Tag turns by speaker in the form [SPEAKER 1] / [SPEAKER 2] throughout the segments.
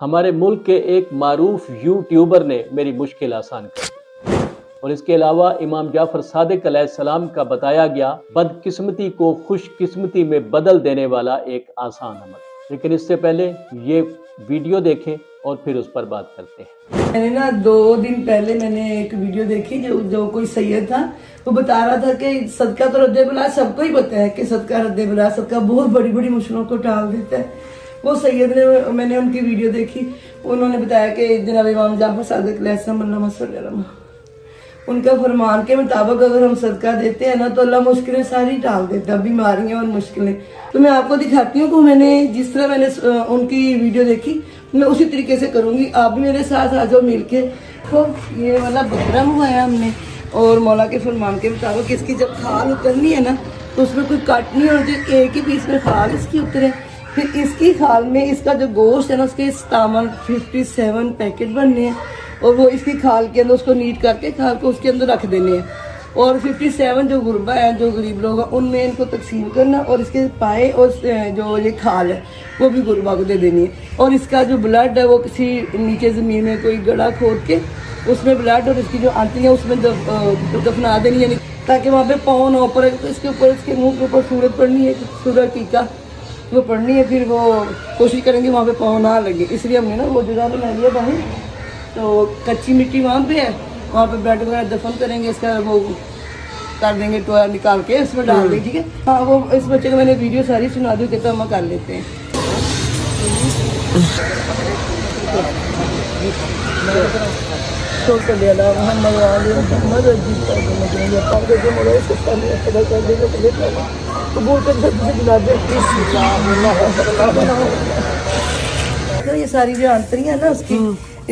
[SPEAKER 1] ہمارے ملک کے ایک معروف یوٹیوبر نے میری مشکل آسان کر دی، اور اس کے علاوہ امام جعفر صادق علیہ السلام کا بتایا گیا بدقسمتی کو خوش قسمتی میں بدل دینے والا ایک آسان عمل۔ لیکن اس سے پہلے یہ ویڈیو دیکھیں اور پھر اس پر بات کرتے ہیں۔
[SPEAKER 2] میں نے 2 دن پہلے میں نے ایک ویڈیو دیکھی جو کوئی سید تھا، وہ بتا رہا تھا کہ صدقہ تو رد بلا سب کو ہی پتا ہے کہ صدقہ رد بلا صدقہ بہت بڑی بڑی مشکلوں کو ٹال دیتا ہے۔ وہ سید نے، میں نے ان کی ویڈیو دیکھی، انہوں نے بتایا کہ جناب امام جعفر صادق علیہ السلام اللہم صلی اللہ علیہ وسلم، ان کا فرمان کے مطابق اگر ہم صدقہ دیتے ہیں نا تو اللہ مشکلیں ساری ٹال دیتا ہے، بیماریاں اور مشکلیں۔ تو میں آپ کو دکھاتی ہوں کہ میں نے جس طرح میں نے ان کی ویڈیو دیکھی میں اسی طریقے سے کروں گی، آپ بھی میرے ساتھ آ جاؤ مل کے۔ تو یہ والا بکرا منگوایا ہم نے، اور مولا کے فرمان کے مطابق اس کی جب کھال اترنی ہے نا تو اس میں کوئی کٹ نہیں ہونا چاہیے، ایک ہی پیس میں کھال اس کی اترے۔ پھر اس کی کھال میں اس کا جو گوشت ہے نا، اس کے تمام 57 پیکٹ بننے ہیں، اور وہ اس کی کھال کے اندر اس کو نیٹ کر کے کھال کو اس کے اندر رکھ دینے ہیں، اور 57 جو غربا ہیں، جو غریب لوگ ہیں، ان میں ان کو تقسیم کرنا، اور اس کے پائے اور جو یہ کھال ہے وہ بھی غربا کو دے دینی ہے۔ اور اس کا جو بلڈ ہے وہ کسی نیچے زمین میں کوئی گڑھا کھود کے اس میں بلڈ اور اس کی جو آنتی ہیں اس میں دفنا دینی، یعنی تاکہ وہاں پہ پاؤں نہ اوپر، اس کے اوپر، اس کے منہ کے اوپر سورت پڑنی ہے، سورہ ٹیکا وہ پڑھنی ہے، پھر وہ کوشش کریں گے وہاں پہ پاؤں نہ لگے، اس لیے ہم نے نا وہ جگہ بنا لیا باہر، تو کچی مٹی وہاں پہ ہے، وہاں پہ بیڈ وغیرہ دفن کریں گے، اس کا وہ کر دیں گے ٹویا نکال کے اس میں ڈال دیں، ٹھیک ہے۔ ہاں، وہ اس بچے کو میں نے ویڈیو ساری سنا دی کہ ہم کر لیتے ہیں۔ یہ ساری جو آنتری ہے نا اس کی،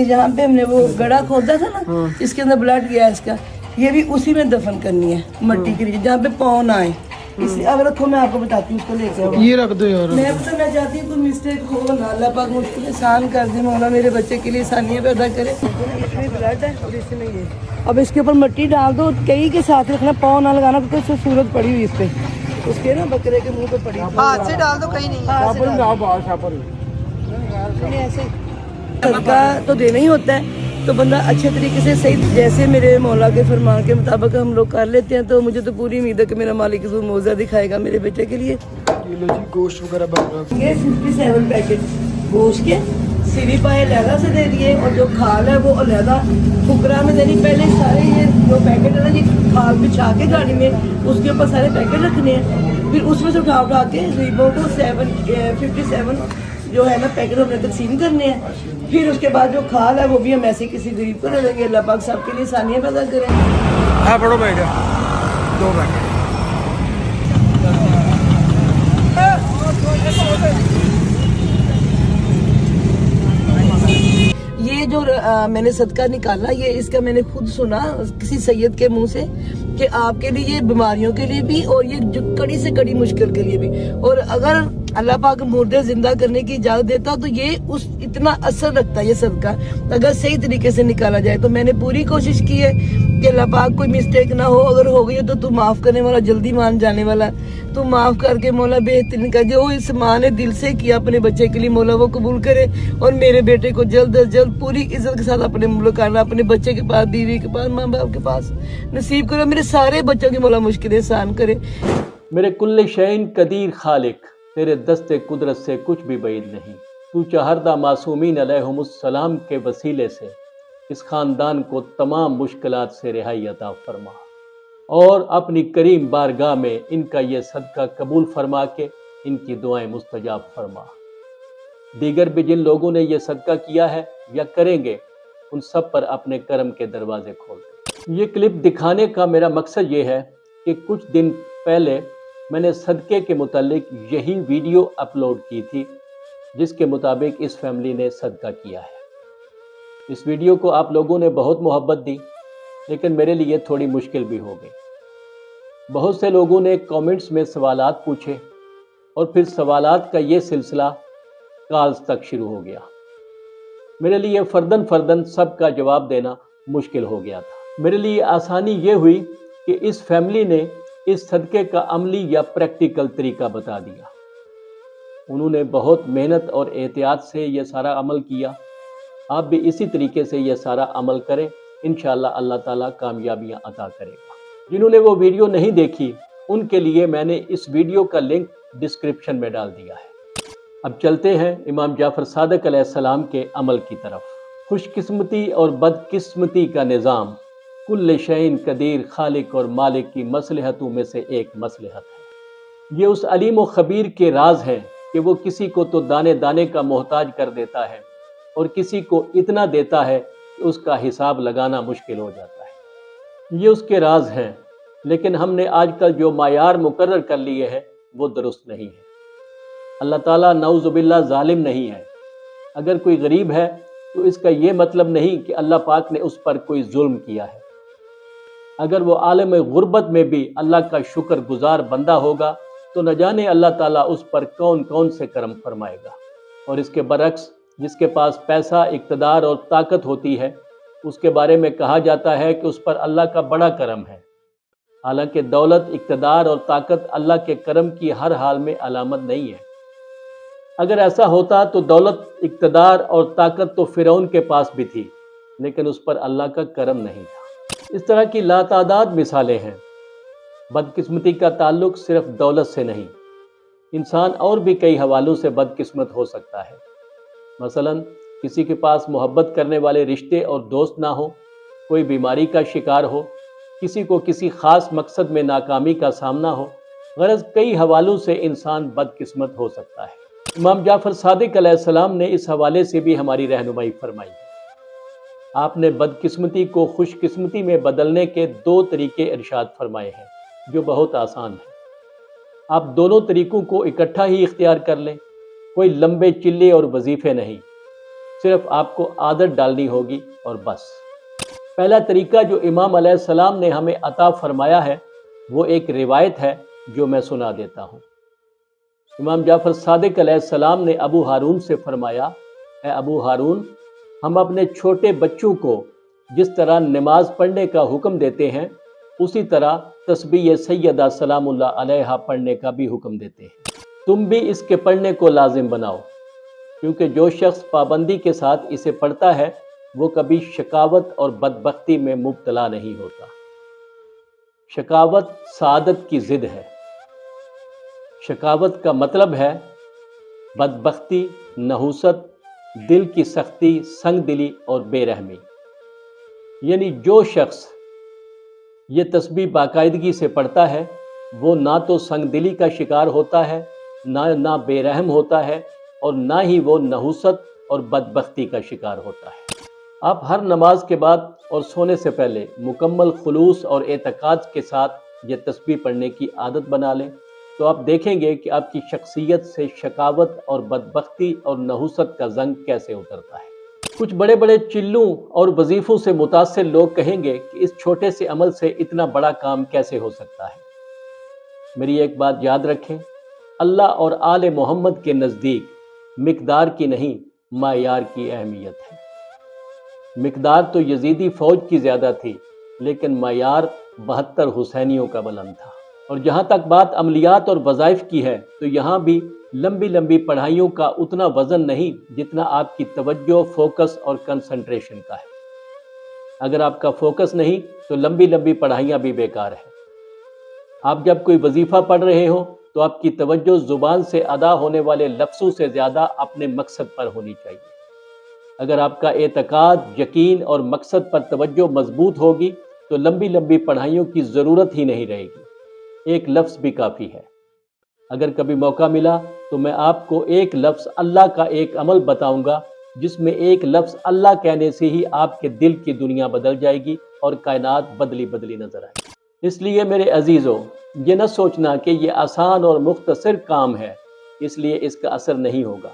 [SPEAKER 2] جہاں پہ ہم نے وہ گڑھا کھودا تھا نا، اس کے اندر بلڈ گیا اس کا، یہ بھی اسی میں دفن کرنی ہے مٹی کے لیے، جہاں پہ پاؤں نہ آئے۔ اس لیے اب رکھو، میں آپ کو بتاتی ہوں، اس کو لے کے
[SPEAKER 3] یہ رکھ دو یار۔
[SPEAKER 2] میں چاہتی ہوں کوئی مسٹیک ہو نہ، اللہ پاک مشکل آسان کر دے، مولا میرے بچے کے لیے آسانیاں پیدا کرے۔ اس میں بلڈ ہے اور اس میں یہ، اب اس کے اوپر مٹی ڈال دو، کئی کے ساتھ رکھنا، پاؤں نہ لگانا، کیونکہ اس سے صورت پڑی ہوئی اس پہ، اس کے نا بکرے کے منہ پہ پڑی،
[SPEAKER 4] ہاتھ سے ڈال دو، کہیں نہیں
[SPEAKER 2] ایسے صدقہ تو دینا ہی ہوتا ہے، تو بندہ اچھے طریقے سے صحیح، جیسے میرے مولا کے فرمان کے مطابق ہم لوگ کر لیتے ہیں، تو مجھے تو پوری امید ہے کہ میرا مالک ضرور موزہ دکھائے گا میرے بیٹے کے لیے۔
[SPEAKER 3] گوشت وغیرہ بن رہا ہے،
[SPEAKER 2] یہ 57 پیکٹ گوشت کے سیری پائے علیحدہ سے دے دیے، اور جو کھال ہے وہ علیحدہ ٹکڑا میں دینی۔ پہلے سارے یہ جو پیکٹ ہے نا، یہ کھال بچھا کے گاڑی میں اس کے اوپر سارے پیکٹ رکھنے ہیں، پھر اس میں سے اٹھا کے غریبوں کو 57 جو ہے نا پیکٹ ہم نے تقسیم کرنے ہیں۔ پھر اس کے بعد جو کھال ہے وہ بھی ہم ایسے کسی غریب کو دے دیں گے، اللہ پاک سب کے لیے آسانیاں پیدا کریں۔
[SPEAKER 3] پڑھو بیٹا 2 بیٹھے۔
[SPEAKER 2] یہ جو میں نے صدقہ نکالا، یہ اس کا میں نے خود سنا کسی سید کے منہ سے کہ آپ کے لیے بیماریوں کے لیے بھی، اور یہ جو کڑی سے کڑی مشکل کے لیے بھی، اور اگر اللہ پاک مردے زندہ کرنے کی اجازت دیتا تو یہ اتنا اثر رکھتا ہے یہ صدقہ اگر صحیح طریقے سے نکالا جائے۔ تو میں نے پوری کوشش کی ہے کہ اللہ پاک کوئی مسٹیک نہ ہو، اگر ہو گئی تو تو معاف کرنے والا، جلدی مان جانے والا، تو معاف کر کے مولا بہترین کا جو اس ماں نے دل سے کیا اپنے بچے کے لیے، مولا وہ قبول کرے، اور میرے بیٹے کو جلد از جلد پوری عزت کے ساتھ اپنے ملک آنا، اپنے بچے کے پاس، بیوی کے پاس، ماں باپ کے پاس نصیب کرے، میرے سارے بچوں کی مولا مشکلیں آسان کرے۔
[SPEAKER 1] میرے کل شعین قدیر خالق، تیرے دست قدرت سے کچھ بھی بعید نہیں، تو چہردہ معصومین علیہم السلام کے وسیلے سے اس خاندان کو تمام مشکلات سے رہائی عطا فرما، اور اپنی کریم بارگاہ میں ان کا یہ صدقہ قبول فرما کے ان کی دعائیں مستجاب فرما۔ دیگر بھی جن لوگوں نے یہ صدقہ کیا ہے یا کریں گے، ان سب پر اپنے کرم کے دروازے کھول دے۔ یہ کلپ دکھانے کا میرا مقصد یہ ہے کہ کچھ دن پہلے میں نے صدقے کے متعلق یہی ویڈیو اپلوڈ کی تھی، جس کے مطابق اس فیملی نے صدقہ کیا ہے۔ اس ویڈیو کو آپ لوگوں نے بہت محبت دی، لیکن میرے لیے تھوڑی مشکل بھی ہو گئی۔ بہت سے لوگوں نے کامنٹس میں سوالات پوچھے، اور پھر سوالات کا یہ سلسلہ کالز تک شروع ہو گیا۔ میرے لیے فرداً سب کا جواب دینا مشکل ہو گیا تھا۔ میرے لیے آسانی یہ ہوئی کہ اس فیملی نے اس صدقے کا عملی یا پریکٹیکل طریقہ بتا دیا۔ انہوں نے بہت محنت اور احتیاط سے یہ سارا عمل کیا، آپ بھی اسی طریقے سے یہ سارا عمل کریں، انشاءاللہ اللہ تعالیٰ کامیابیاں عطا کرے گا۔ جنہوں نے وہ ویڈیو نہیں دیکھی ان کے لیے میں نے اس ویڈیو کا لنک ڈسکرپشن میں ڈال دیا ہے۔ اب چلتے ہیں امام جعفر صادق علیہ السلام کے عمل کی طرف۔ خوش قسمتی اور بد قسمتی کا نظام کل شعین قدیر خالق اور مالک کی مصلحتوں میں سے ایک مصلحت ہے۔ یہ اس علیم و خبیر کے راز ہیں کہ وہ کسی کو تو دانے دانے کا محتاج کر دیتا ہے اور کسی کو اتنا دیتا ہے کہ اس کا حساب لگانا مشکل ہو جاتا ہے۔ یہ اس کے راز ہیں، لیکن ہم نے آج کل جو معیار مقرر کر لیے ہیں وہ درست نہیں ہے۔ اللہ تعالیٰ نعوذ باللہ ظالم نہیں ہے۔ اگر کوئی غریب ہے تو اس کا یہ مطلب نہیں کہ اللہ پاک نے اس پر کوئی ظلم کیا ہے۔ اگر وہ عالم غربت میں بھی اللہ کا شکر گزار بندہ ہوگا تو نہ جانے اللہ تعالیٰ اس پر کون کون سے کرم فرمائے گا۔ اور اس کے برعکس جس کے پاس پیسہ، اقتدار اور طاقت ہوتی ہے اس کے بارے میں کہا جاتا ہے کہ اس پر اللہ کا بڑا کرم ہے، حالانکہ دولت، اقتدار اور طاقت اللہ کے کرم کی ہر حال میں علامت نہیں ہے۔ اگر ایسا ہوتا تو دولت، اقتدار اور طاقت تو فرعون کے پاس بھی تھی، لیکن اس پر اللہ کا کرم نہیں تھا۔ اس طرح کی لاتعداد مثالیں ہیں۔ بدقسمتی کا تعلق صرف دولت سے نہیں، انسان اور بھی کئی حوالوں سے بدقسمت ہو سکتا ہے۔ مثلا کسی کے پاس محبت کرنے والے رشتے اور دوست نہ ہو، کوئی بیماری کا شکار ہو، کسی کو کسی خاص مقصد میں ناکامی کا سامنا ہو، غرض کئی حوالوں سے انسان بدقسمت ہو سکتا ہے۔ امام جعفر صادق علیہ السلام نے اس حوالے سے بھی ہماری رہنمائی فرمائی ہے۔ آپ نے بدقسمتی کو خوش قسمتی میں بدلنے کے 2 طریقے ارشاد فرمائے ہیں جو بہت آسان ہیں۔ آپ دونوں طریقوں کو اکٹھا ہی اختیار کر لیں، کوئی لمبے چلے اور وظیفے نہیں، صرف آپ کو عادت ڈالنی ہوگی اور بس۔ پہلا طریقہ جو امام علیہ السلام نے ہمیں عطا فرمایا ہے وہ ایک روایت ہے جو میں سنا دیتا ہوں۔ امام جعفر صادق علیہ السلام نے ابو ہارون سے فرمایا، اے ابو ہارون، ہم اپنے چھوٹے بچوں کو جس طرح نماز پڑھنے کا حکم دیتے ہیں اسی طرح تسبیح سیدہ سلام اللہ علیہا پڑھنے کا بھی حکم دیتے ہیں۔ تم بھی اس کے پڑھنے کو لازم بناؤ، کیونکہ جو شخص پابندی کے ساتھ اسے پڑھتا ہے وہ کبھی شقاوت اور بدبختی میں مبتلا نہیں ہوتا۔ شقاوت سعادت کی ضد ہے۔ شقاوت کا مطلب ہے بدبختی، نحوست، دل کی سختی، سنگ دلی اور بے رحمی۔ یعنی جو شخص یہ تسبیح باقاعدگی سے پڑھتا ہے وہ نہ تو سنگ دلی کا شکار ہوتا ہے، نہ بے رحم ہوتا ہے، اور نہ ہی وہ نحوست اور بدبختی کا شکار ہوتا ہے۔ آپ ہر نماز کے بعد اور سونے سے پہلے مکمل خلوص اور اعتقاد کے ساتھ یہ تسبیح پڑھنے کی عادت بنا لیں تو آپ دیکھیں گے کہ آپ کی شخصیت سے شقاوت اور بدبختی اور نحوست کا زنگ کیسے اترتا ہے۔ کچھ بڑے بڑے چلوں اور وظیفوں سے متاثر لوگ کہیں گے کہ اس چھوٹے سے عمل سے اتنا بڑا کام کیسے ہو سکتا ہے۔ میری ایک بات یاد رکھیں، اللہ اور آل محمد کے نزدیک مقدار کی نہیں معیار کی اہمیت ہے۔ مقدار تو یزیدی فوج کی زیادہ تھی، لیکن معیار 72 حسینیوں کا بلند تھا۔ اور جہاں تک بات عملیات اور وظائف کی ہے تو یہاں بھی لمبی لمبی پڑھائیوں کا اتنا وزن نہیں جتنا آپ کی توجہ، فوکس اور کنسنٹریشن کا ہے۔ اگر آپ کا فوکس نہیں تو لمبی لمبی پڑھائیاں بھی بیکار ہیں۔ آپ جب کوئی وظیفہ پڑھ رہے ہوں تو آپ کی توجہ زبان سے ادا ہونے والے لفظوں سے زیادہ اپنے مقصد پر ہونی چاہیے۔ اگر آپ کا اعتقاد، یقین اور مقصد پر توجہ مضبوط ہوگی تو لمبی لمبی پڑھائیوں کی ضرورت ہی نہیں رہے گی، ایک لفظ بھی کافی ہے۔ اگر کبھی موقع ملا تو میں آپ کو ایک لفظ اللہ کا ایک عمل بتاؤں گا جس میں ایک لفظ اللہ کہنے سے ہی آپ کے دل کی دنیا بدل جائے گی اور کائنات بدلی بدلی نظر آئے گی۔ اس لیے میرے عزیزوں، یہ نہ سوچنا کہ یہ آسان اور مختصر کام ہے اس لیے اس کا اثر نہیں ہوگا۔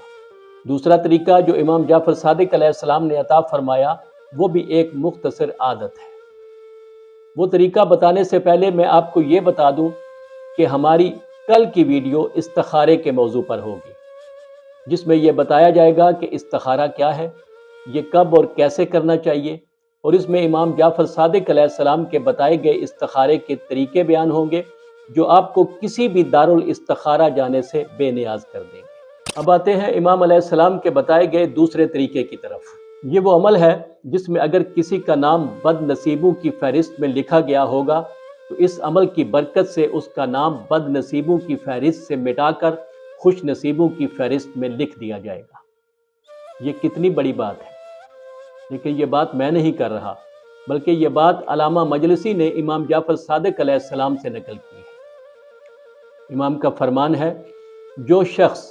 [SPEAKER 1] دوسرا طریقہ جو امام جعفر صادق علیہ السلام نے عطا فرمایا وہ بھی ایک مختصر عادت ہے۔ وہ طریقہ بتانے سے پہلے میں آپ کو یہ بتا دوں کہ ہماری کل کی ویڈیو استخارے کے موضوع پر ہوگی، جس میں یہ بتایا جائے گا کہ استخارہ کیا ہے، یہ کب اور کیسے کرنا چاہیے، اور اس میں امام جعفر صادق علیہ السلام کے بتائے گئے استخارے کے طریقے بیان ہوں گے جو آپ کو کسی بھی دارالاستخارہ جانے سے بے نیاز کر دیں گے۔ اب آتے ہیں امام علیہ السلام کے بتائے گئے دوسرے طریقے کی طرف۔ یہ وہ عمل ہے جس میں اگر کسی کا نام بد نصیبوں کی فہرست میں لکھا گیا ہوگا تو اس عمل کی برکت سے اس کا نام بد نصیبوں کی فہرست سے مٹا کر خوش نصیبوں کی فہرست میں لکھ دیا جائے گا۔ یہ کتنی بڑی بات ہے، لیکن یہ بات میں نہیں کر رہا، بلکہ یہ بات علامہ مجلسی نے امام جعفر صادق علیہ السلام سے نقل کی ہے۔ امام کا فرمان ہے، جو شخص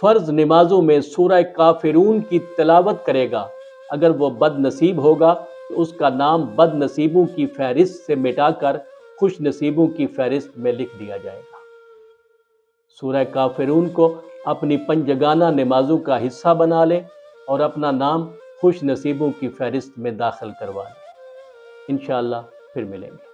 [SPEAKER 1] فرض نمازوں میں سورہ کافرون کی تلاوت کرے گا اگر وہ بد نصیب ہوگا تو اس کا نام بد نصیبوں کی فہرست سے مٹا کر خوش نصیبوں کی فہرست میں لکھ دیا جائے گا۔ سورہ کافرون کو اپنی پنجگانہ نمازوں کا حصہ بنا لے اور اپنا نام خوش نصیبوں کی فہرست میں داخل کروا لیں۔ انشاءاللہ پھر ملیں گے۔